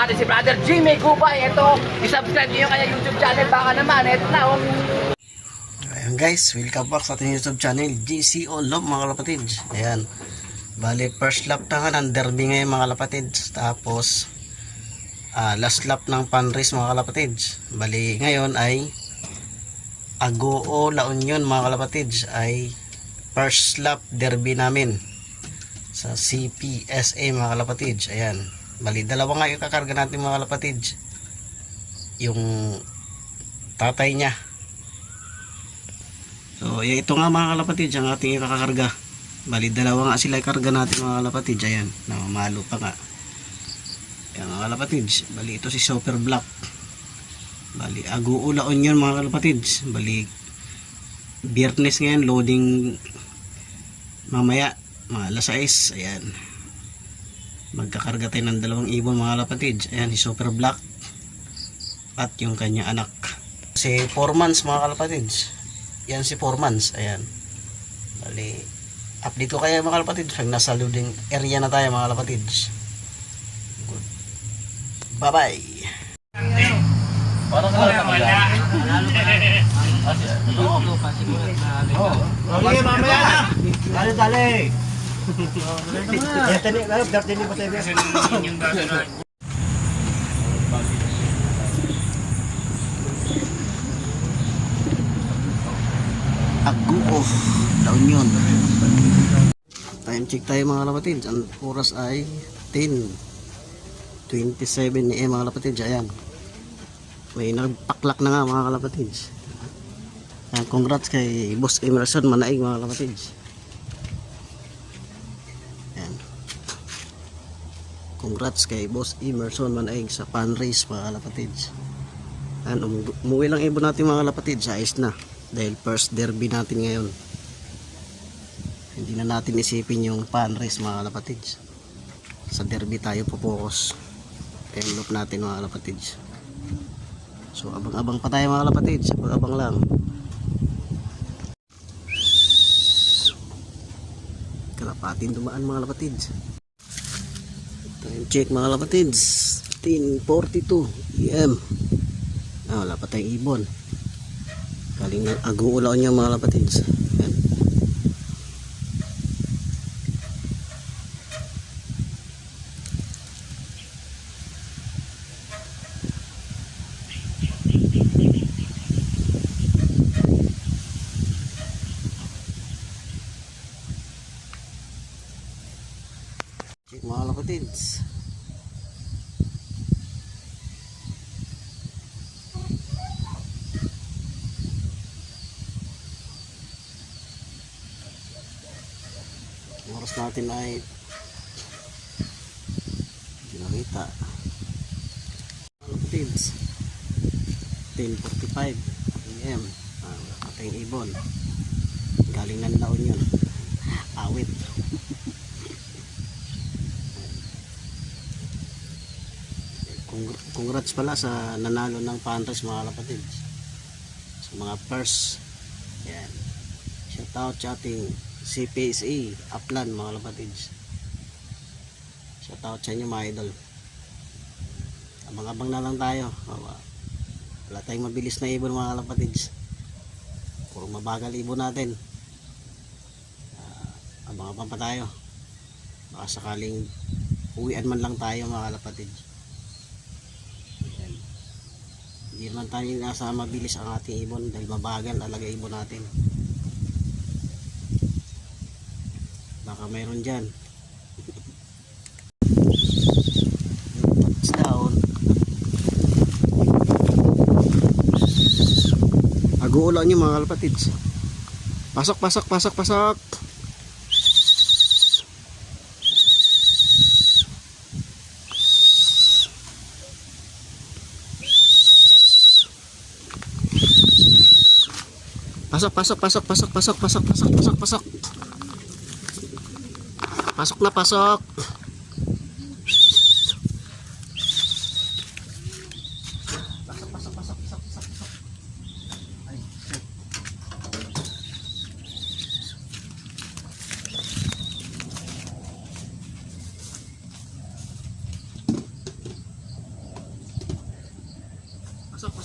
natin si Brother Jimmy Gubay. Ito, isubscribe niyo yung kanya YouTube channel. Baka naman, ito na oh. Ayan guys, welcome back sa ating YouTube channel, GCO Love mga kapatids. Ayan, bali first lap na nga ng derby ngayon mga kapatids. Tapos last lap ng pan-race mga kapatids. Bali ngayon ay Agoo La Union mga kapatids, ay first lap derby namin sa CPSA mga kapatids. Ayan, bali dalawa nga yung kakarga natin mga kapatids. Yung tatay niya. So, ito nga mga kalapatids, ang ating ikakarga. Bali, dalawa nga sila ikarga natin mga kalapatids. Ayan, namamalo pa nga. Ayan mga kalapatids. Bali, ito si Super Black. Bali, Agoo La Union mga kalapatids. Bali, Biyernes ngayon, loading mamaya, mga alas 6. Ayan. Magkakarga tayo ng dalawang ibon mga kalapatids. Ayan, si Super Black at yung kanya anak. Si 4 months mga kalapatids. Yan si 4 months. Ayan. Bali, update ko kayo mga kalapatids pag nasa loading area na tayo mga kalapatids. Good. Bye bye. Parang wala. Okay, mamaya na. Dali. Dali, dali pa tayo. Agoo La Union. Time check tayo mga kalapatids. Ang oras ay 10:27 AM mga kalapatids. Ayan, may nagpaklak na nga mga kalapatids. Ayan, congrats kay Boss Emerson Manaig mga kalapatids. Ayan, congrats kay Boss Emerson Manaig sa pan race mga kalapatids. Ayan, umuwi lang ibon natin mga kalapatids. Ayos na, dahil first derby natin ngayon. Hindi na natin isipin yung pan race mga kalapatids. Sa derby tayo po-focus. Loop natin mga kalapatids. So abang-abang pa tayo mga kalapatids. Abang-abang lang. Kalapatin dumaan mga kalapatids. Time check mga kalapatids, 10:42 AM. Wala pa tayong ibon. Galing ng Agoo La Union mga kalapatids. Ayan. Check mga kalapatids. Oras natin ay ginamita kalapatids 10:45 AM. Patayong ibon galing ng La Union. Awit. Congrats pala sa nanalo ng pantas mga kalapatids, sa mga first. Yan, shout out sa ating CPSA Upland mga kalapatids. Shout out sa inyo mga idol. Abang-abang na lang tayo. Wala tayong mabilis na ibon mga kalapatids, puro mabagal ibon natin. Abang-abang pa tayo, baka sakaling uwian man lang tayo mga kalapatids. Hindi naman tayo nasa mabilis ang ating ibon dahil mabagal talaga ibon natin. Baka mayroon dyan touchdown. Agoo La Union mga kalapatids. Pasok. Pasok. Pasok.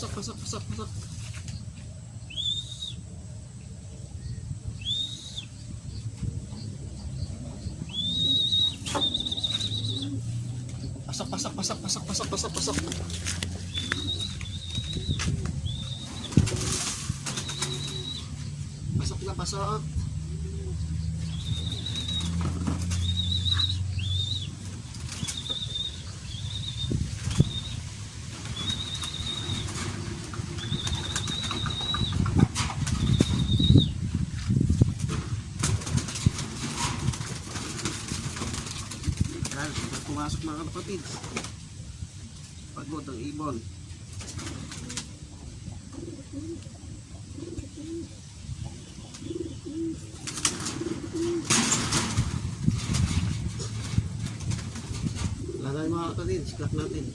pasok, pasok, pasok, pasok. Pasok, pasok, pasok, pasok, pasok, pasok, pasok. Pasok na, pasok. Pag pumasok mga kapatid, pagod ang ibon. Wala tayo mga kapatid, siklak natin.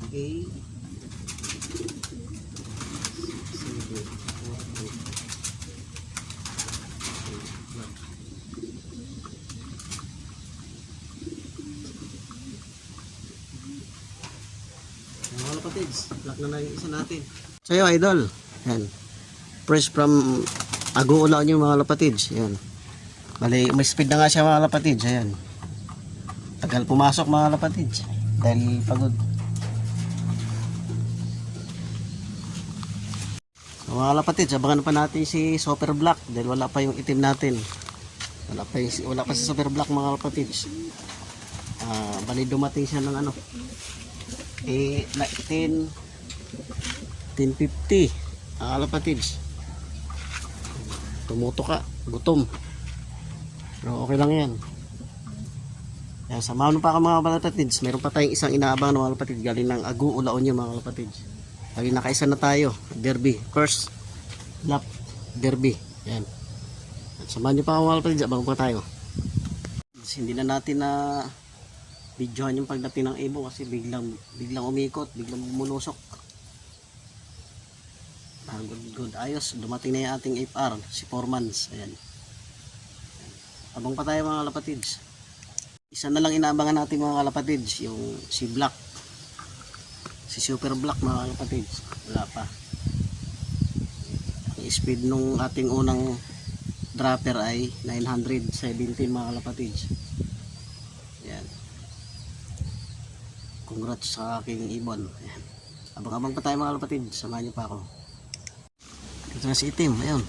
Okay. Mga kapatids, lock na yung isa natin. So yun, idol. Yan. Fresh from Aguulaw nyo mga kapatids. Yan. Bali, may speed na nga siya mga kapatids. Ayan. Tagal pumasok mga kapatids. Dahil pagod. So mga kapatids, abangan pa natin si Super Black. Dahil wala pa yung itim natin. Wala pa si Super Black mga kapatids. Bali, dumating siya ng ano. 10:50 ang kalapatids. Tumuto ka, gutom, pero okay lang yan. Yan, samahan pa ka mga kalapatids. Meron pa tayong isang inaabang ng mga kalapatids galing ng Aguulaw niya mga kalapatids. Lagi nakaisa na tayo, derby, first lap derby. Yan, samahan nyo pa mga kalapatids, abang pa tayo. Hindi na natin na videohan yung pagdating ng ibon kasi biglang umikot, biglang bumunusok. Good, ayos, dumating na yung ating FR, si Formans. Ayan. Abang pa tayo mga kalapatids. Isa na lang inaabangan natin mga kalapatids, yung si Black, si Super Black mga kalapatids. Wala pa. Ang speed nung ating unang dropper ay 917 mga kalapatids. Ayan. Congrats sa aking ibon. Ayan. Abang-abang pa tayo mga kalapatid. Samahan niyo pa ako. Ito na si itim. Ayan.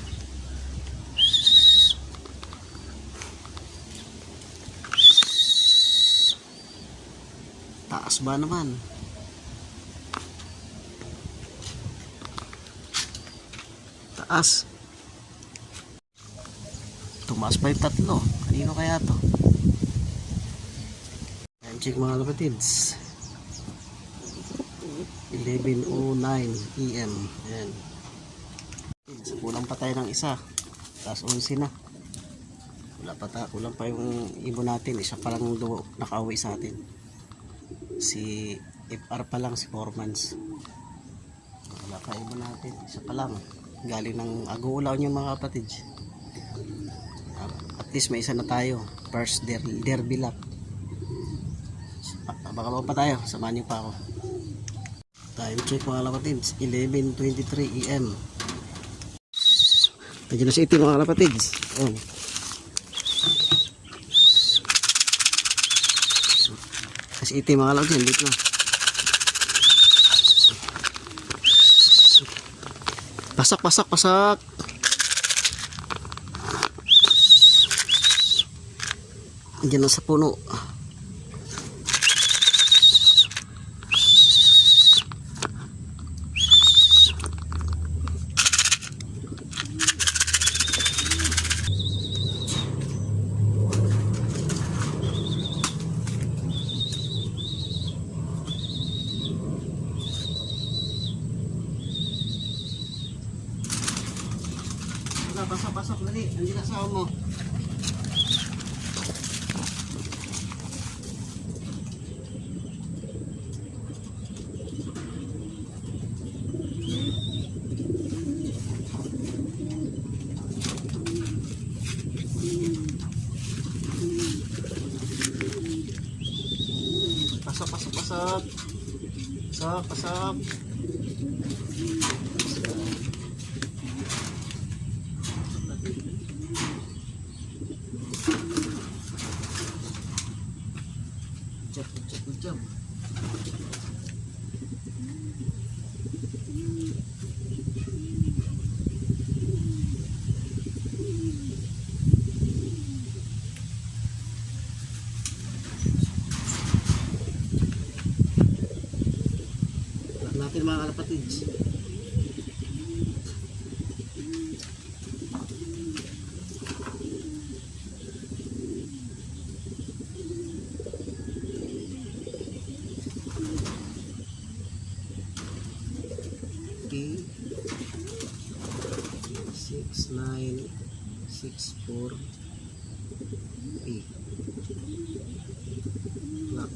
Taas ba naman? Taas. Tumaas pa yung tatlo. Kanino kaya to? Ayan, check mga kalapatids. 11:09 AM. Ayan. So, kulang pa tayo ng isa. Tapos 11 na. Kulang pa yung ibon natin. Isa pa lang nakauwi sa atin. Si FR pa lang, si Formans. Wala pa ibon natin. Isa pa lang. Galing ng Aguulaw niyo mga kapatid. At least may isa na tayo. First derby lap. Baka pa tayo. Samahan niyo pa ako. Time check mga kalapatids, 11:23 AM. Nandiyan na si itim mga kalapatids. Ayan. Kasi itim mga kalapatids, dito na. Pasak, pasak, pasak. Nandiyan na sa puno. Pasok, dali. Nandiyan na sa mo. Pasak. Jam. Natin mga kalapatids. Okay. 6, 9, 6, 4, 8. Lock.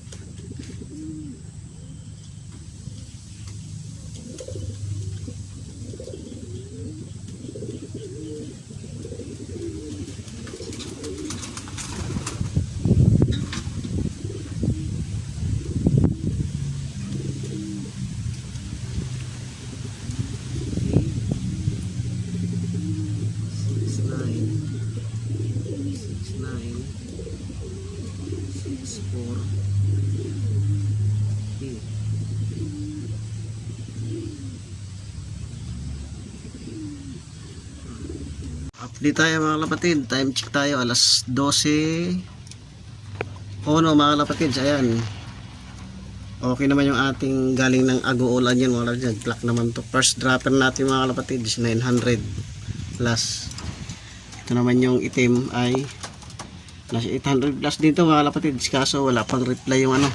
Update tayo mga kalapatid. Time check tayo. Alas 12. No mga kalapatid. Ayan. Okay naman yung ating galing ng Agoolan yan mga kalapatid. Clock naman to. First dropper natin mga kalapatid. 900 plus. Ito naman yung itim ay nasa 800 plus dito mga kalapatid. Kaso wala pang reply yung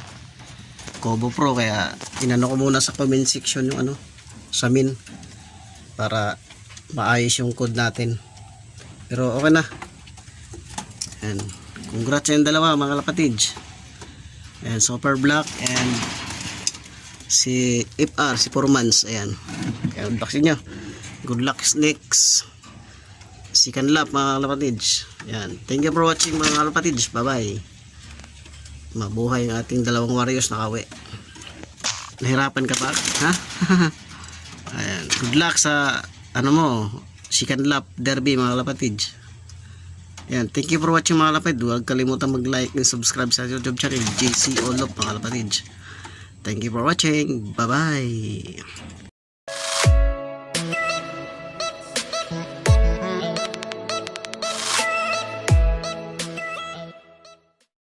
Kobo Pro. Kaya inano ko muna sa comment section yung samin. Para maayos yung code natin. Pero okay na. And congrats yung dalawa mga kalapatids. And Super Black and si FR, si Formans. Ayan. Kaya unboxing nyo. Good luck next. Si Canlap mga kalapatids. Ayan. Thank you for watching mga kalapatids. Bye bye. Mabuhay ang ating dalawang warriors na kawi. Nahirapan ka pa? Ha? Ayan. Good luck sa Chicken Lap Derby mga kalapatids. Yan, thank you for watching mga kalapatids. Huwag kalimutan mag-like and subscribe sa YouTube channel JC Olop mga kalapatids. Thank you for watching. Bye bye.